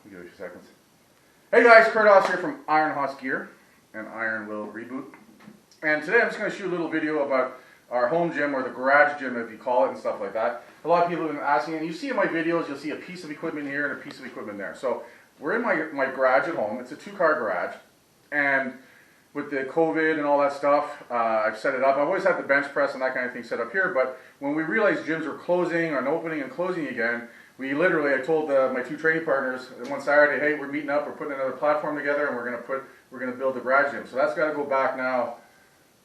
We'll give it a few seconds. Hey guys, Curdhos here from Hos Gear and Iron Will Reboot. And today I'm just going to shoot a little video about our home gym, or the garage gym if you call it, and stuff like that. A lot of people have been asking, and you see in my videos, you'll see a piece of equipment here and a piece of equipment there. So we're in my garage at home. It's a 2-car garage, and with the COVID and all that stuff, I've set it up. I've always had the bench press and that kind of thing set up here, but when we realized gyms were closing and opening and closing again, we literally, I told my 2 training partners one Saturday, hey, we're meeting up, we're putting another platform together, and we're gonna build the garage gym. So that's got to go back now,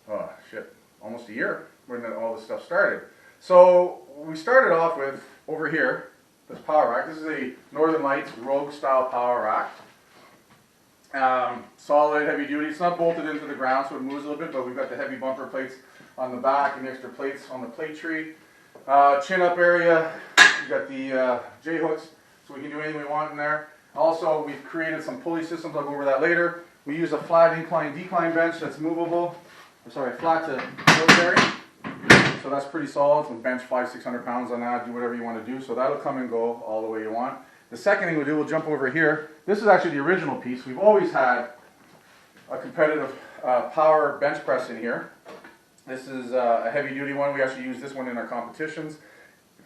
oh shit, almost a year when all this stuff started. So we started off with, over here, this power rack. This is a Northern Lights Rogue style power rack. Solid, heavy duty. It's not bolted into the ground, so it moves a little bit, but we've got the heavy bumper plates on the back and the extra plates on the plate tree. Chin up area, we've got the J-hooks, so we can do anything we want in there. Also, we've created some pulley systems. I'll go over that later. We use a flat incline decline bench that's movable. Sorry, flat to military. So that's pretty solid. So bench 500-600 pounds on that. Do whatever you want to do. So that'll come and go all the way you want. The second thing we'll do, we'll jump over here. This is actually the original piece. We've always had a competitive power bench press in here. This is a heavy duty one. We actually use this one in our competitions.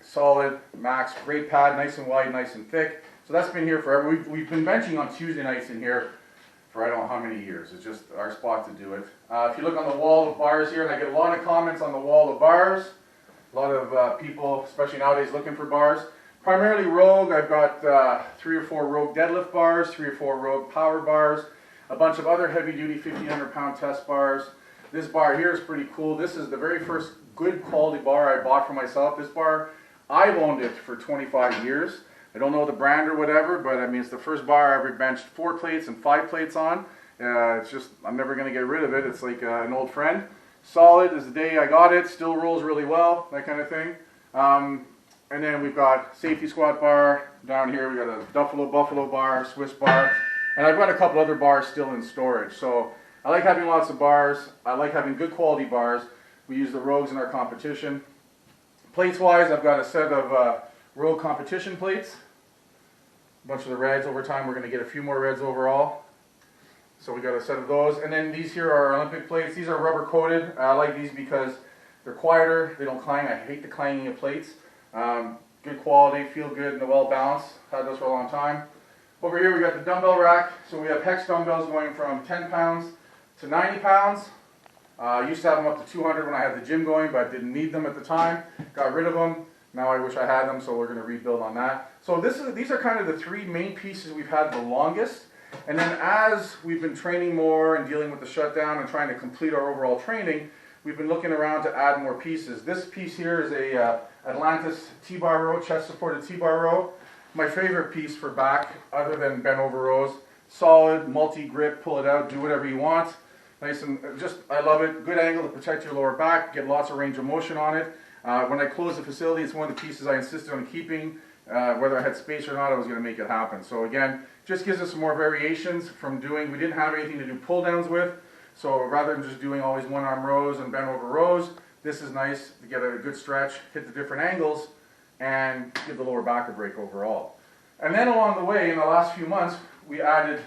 Solid, max, great pad, nice and wide, nice and thick. So that's been here forever. We've been benching on Tuesday nights in here for I don't know how many years. It's just our spot to do it. If you look on the wall of bars here, and I get a lot of comments on the wall of bars, a lot of people, especially nowadays, looking for bars. Primarily Rogue. I've got 3 or 4 Rogue deadlift bars, 3 or 4 Rogue power bars, a bunch of other heavy duty 1,500 pound test bars. This bar here is pretty cool. This is the very first good quality bar I bought for myself. This bar, I've owned it for 25 years. I don't know the brand or whatever, but I mean, it's the first bar I ever benched 4 plates and 5 plates on. It's just, I'm never going to get rid of it. It's like an old friend. Solid as the day I got it, still rolls really well, that kind of thing. And then we've got safety squat bar down here. We've got a Buffalo bar, Swiss bar, and I've got a couple other bars still in storage. So I like having lots of bars. I like having good quality bars. We use the Rogues in our competition. Plates wise, I've got a set of Rogue competition plates. A bunch of the reds. Over time, we're going to get a few more reds overall. So we got a set of those. And then these here are Olympic plates. These are rubber coated. I like these because they're quieter. They don't clang. I hate the clanging of plates. Good quality, feel good, and well balanced. Had those for a long time. Over here we got the dumbbell rack. So we have hex dumbbells going from 10 pounds to 90 pounds. I used to have them up to 200 when I had the gym going, but didn't need them at the time. Got rid of them. Now I wish I had them, so we're going to rebuild on that. So these are kind of the 3 main pieces we've had the longest. And then as we've been training more and dealing with the shutdown and trying to complete our overall training, we've been looking around to add more pieces. This piece here is a Atlantis T-bar row, chest supported T-bar row. My favorite piece for back, other than bent over rows. Solid, multi-grip, pull it out, do whatever you want. Nice and just, I love it. Good angle to protect your lower back, get lots of range of motion on it. When I closed the facility, it's one of the pieces I insisted on keeping. Whether I had space or not, I was going to make it happen. So again, just gives us some more variations from doing, we didn't have anything to do pull downs with. So rather than just doing always one arm rows and bent over rows, this is nice to get a good stretch, hit the different angles, and give the lower back a break overall. And then along the way, in the last few months, we added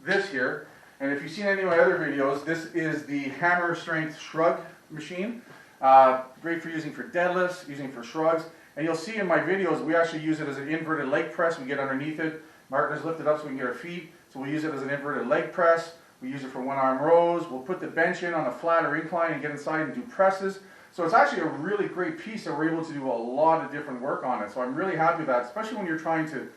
this here. And if you've seen any of my other videos, this is the hammer strength Shrug machine. Great for using for deadlifts, using for shrugs. And you'll see in my videos, we actually use it as an inverted leg press. We get underneath it. Martin has lifted up so we can get our feet. So we use it as an inverted leg press. We use it for 1-arm rows. We'll put the bench in on a flatter incline and get inside and do presses. So it's actually a really great piece, and we're able to do a lot of different work on it. So I'm really happy with that, especially when you're trying to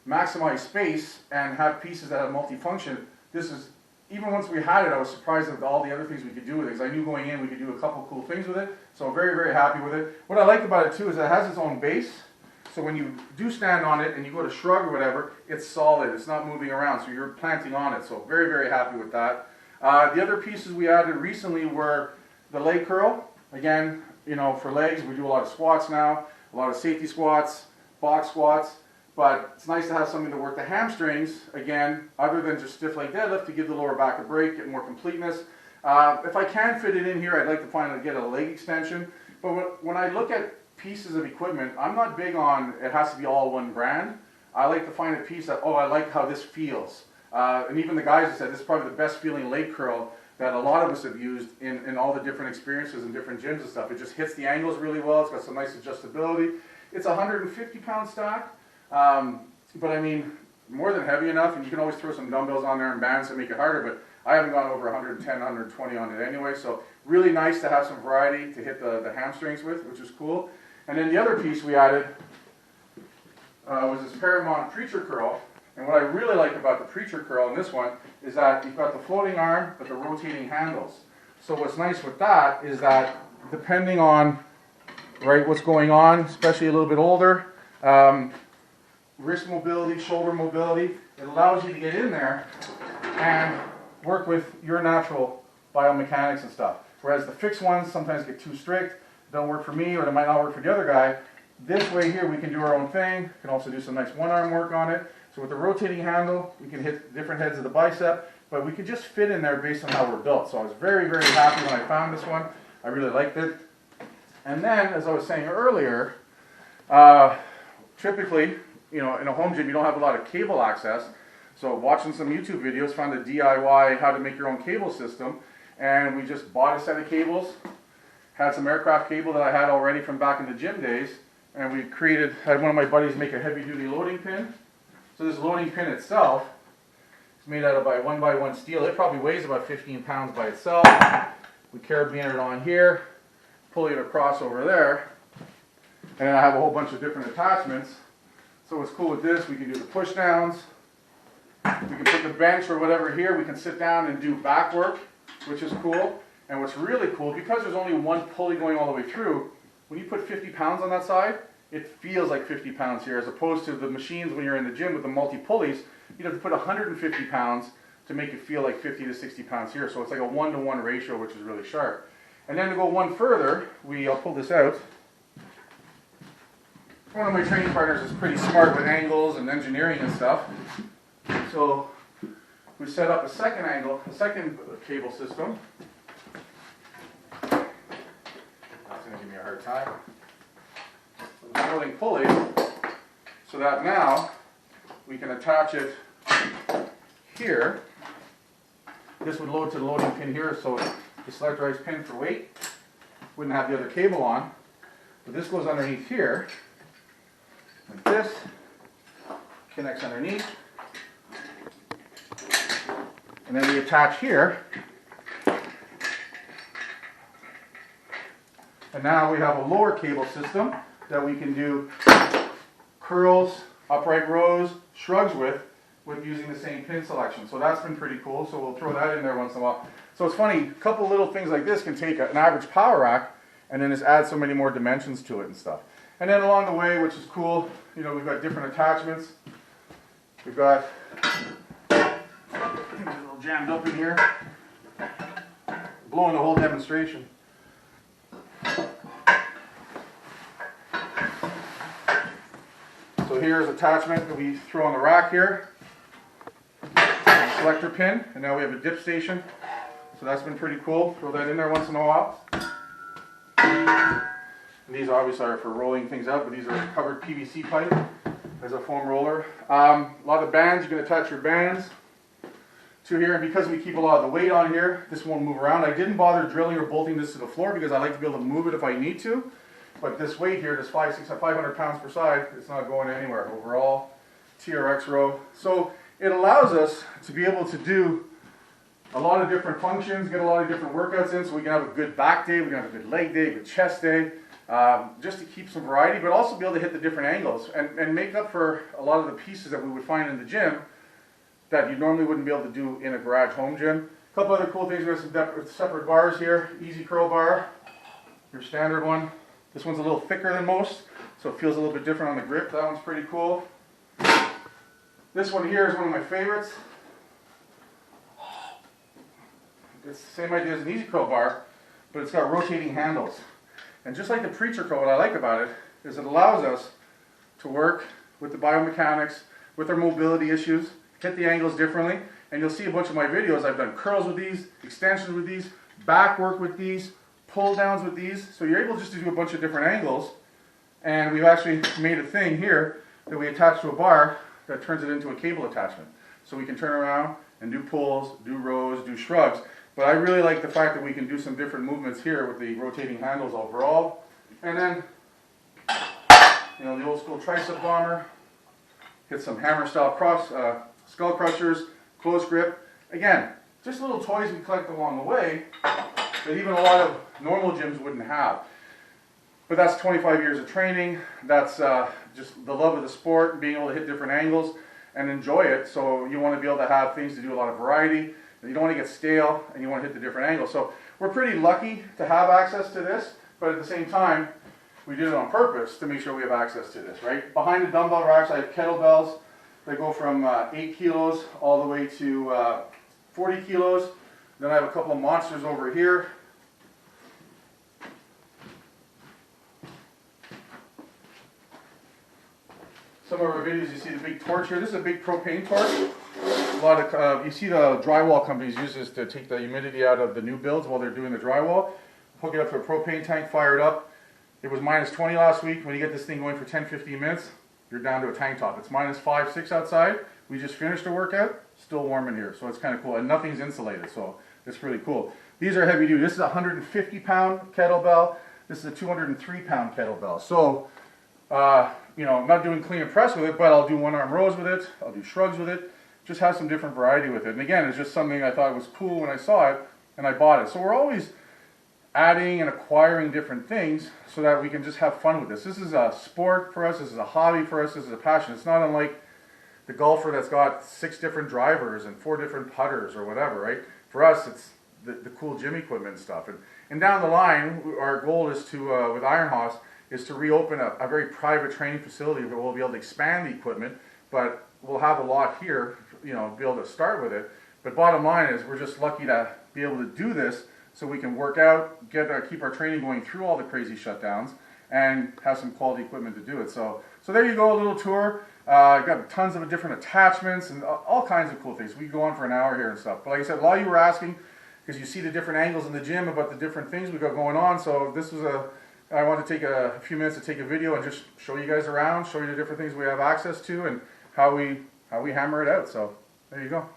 maximize space and have pieces that have multifunction. This is, even once we had it, I was surprised at all the other things we could do with it, because I knew going in we could do a couple cool things with it. So I'm very, very happy with it. What I like about it too is it has its own base. So when you do stand on it and you go to shrug or whatever, it's solid. It's not moving around, so you're planting on it. So very, very happy with that. The other pieces we added recently were the leg curl. Again, you know, for legs, we do a lot of squats now, a lot of safety squats, box squats. But it's nice to have something to work the hamstrings, again, other than just stiff leg deadlift, to give the lower back a break, get more completeness. If I can fit it in here, I'd like to finally get a leg extension. But when I look at pieces of equipment, I'm not big on it has to be all one brand. I like to find a piece that, oh, I like how this feels. And even the guys have said this is probably the best feeling leg curl that a lot of us have used in all the different experiences and different gyms and stuff. It just hits the angles really well. It's got some nice adjustability. It's a 150-pound stack, but I mean, more than heavy enough, and you can always throw some dumbbells on there and bands to make it harder, but I haven't gone over 110, 120 on it anyway, so really nice to have some variety to hit the hamstrings with, which is cool. And then the other piece we added was this Paramount preacher curl. And what I really like about the preacher curl in this one is that you've got the floating arm, but the rotating handles. So what's nice with that is that depending on what's going on, especially a little bit older, wrist mobility, shoulder mobility, it allows you to get in there and work with your natural biomechanics and stuff. Whereas the fixed ones sometimes get too strict, don't work for me, or they might not work for the other guy. This way here we can do our own thing, can also do some nice one-arm work on it. So with the rotating handle, we can hit different heads of the bicep, but we could just fit in there based on how we're built. So I was very, very happy when I found this one. I really liked it. And then, as I was saying earlier, typically, you know, in a home gym, you don't have a lot of cable access. So watching some YouTube videos, found a DIY how to make your own cable system, and we just bought a set of cables, had some aircraft cable that I had already from back in the gym days, and we had one of my buddies make a heavy-duty loading pin. So this loading pin itself is made out of 1x1 steel. It probably weighs about 15 pounds by itself. We carabiner it on here, pull it across over there, and then I have a whole bunch of different attachments. So what's cool with this, we can do the push downs, we can put the bench or whatever here, we can sit down and do back work, which is cool. And what's really cool, because there's only one pulley going all the way through, when you put 50 pounds on that side, it feels like 50 pounds here, as opposed to the machines when you're in the gym with the multi-pulleys, you'd have to put 150 pounds to make it feel like 50 to 60 pounds here. So it's like a 1-to-1 ratio, which is really sharp. And then to go one further, I'll pull this out. One of my training partners is pretty smart with angles and engineering and stuff. So we set up a second cable system. That's going to give me a hard time. Rolling pulley, so that now we can attach it here. This would load to the loading pin here, so the selectorized pin for weight wouldn't have the other cable on. But this goes underneath here, like this, connects underneath, and then we attach here. And now we have a lower cable system that we can do curls, upright rows, shrugs with using the same pin selection. So that's been pretty cool, so we'll throw that in there once in a while. So it's funny, a couple little things like this can take an average power rack and then just add so many more dimensions to it and stuff. And then along the way, which is cool, you know, we've got different attachments. We've got, I think it's a little jammed up in here, blowing the whole demonstration. So here's attachment that we throw on the rack here, selector pin, and now we have a dip station. So that's been pretty cool. Throw that in there once in a while. And these obviously are for rolling things out, but these are covered PVC pipe as a foam roller. A lot of bands, you can attach your bands to here, and because we keep a lot of the weight on here, this won't move around. I didn't bother drilling or bolting this to the floor because I like to be able to move it if I need to. But this weight here, this 500 pounds per side, it's not going anywhere. Overall, Trx Row. So it allows us to be able to do a lot of different functions, get a lot of different workouts in, so we can have a good back day, we can have a good leg day, a good chest day, just to keep some variety, but also be able to hit the different angles and make up for a lot of the pieces that we would find in the gym that you normally wouldn't be able to do in a garage home gym. A couple other cool things, we have some separate bars here. Easy curl bar, your standard one. This one's a little thicker than most, so it feels a little bit different on the grip. That one's pretty cool. This one here is one of my favorites. It's the same idea as an easy curl bar, but it's got rotating handles. And just like the preacher curl, what I like about it is it allows us to work with the biomechanics, with our mobility issues, hit the angles differently, and you'll see a bunch of my videos. I've done curls with these, extensions with these, back work with these, pull downs with these, so you're able just to do a bunch of different angles. And we've actually made a thing here that we attach to a bar that turns it into a cable attachment. So we can turn around and do pulls, do rows, do shrugs. But I really like the fact that we can do some different movements here with the rotating handles overall. And then, you know, the old school tricep bomber, hit some hammer style cross, skull crushers, close grip. Again, just little toys we collect along the way that even a lot of normal gyms wouldn't have. But that's 25 years of training. That's just the love of the sport, being able to hit different angles and enjoy it. So you want to be able to have things to do a lot of variety. You don't want to get stale, and you want to hit the different angles. So we're pretty lucky to have access to this, but at the same time, we did it on purpose to make sure we have access to this, right? Behind the dumbbell racks, I have kettlebells. They go from 8 kilos all the way to 40 kilos. Then I have a couple of monsters over here. Some of our videos, you see the big torch here. This is a big propane torch. A lot of, you see the drywall companies use this to take the humidity out of the new builds while they're doing the drywall. Hook it up to a propane tank, fire it up. It was minus 20 last week. When you get this thing going for 10-15 minutes, you're down to a tank top. It's minus 5, 6 outside. We just finished a workout, still warm in here. So it's kind of cool. And nothing's insulated, so it's really cool. These are heavy duty. This is a 150-pound kettlebell. This is a 203-pound kettlebell. So, you know, I'm not doing clean and press with it, but I'll do one-arm rows with it. I'll do shrugs with it. Just have some different variety with it. And again, it's just something I thought was cool when I saw it, and I bought it. So we're always adding and acquiring different things so that we can just have fun with this. This is a sport for us. This is a hobby for us. This is a passion. It's not unlike the golfer that's got 6 different drivers and 4 different putters or whatever, right? For us, it's the cool gym equipment and stuff. And down the line, our goal is to, with Iron Hos, is to reopen a very private training facility where we'll be able to expand the equipment, but we'll have a lot here, you know, be able to start with it. But bottom line is we're just lucky to be able to do this so we can work out, keep our training going through all the crazy shutdowns, and have some quality equipment to do it. So there you go, a little tour. Got tons of different attachments and all kinds of cool things. We could go on for an hour here and stuff. But like I said, a lot of you were asking, because you see the different angles in the gym about the different things we got going on. So this was I want to take a few minutes to take a video and just show you guys around, show you the different things we have access to and how we hammer it out. So there you go.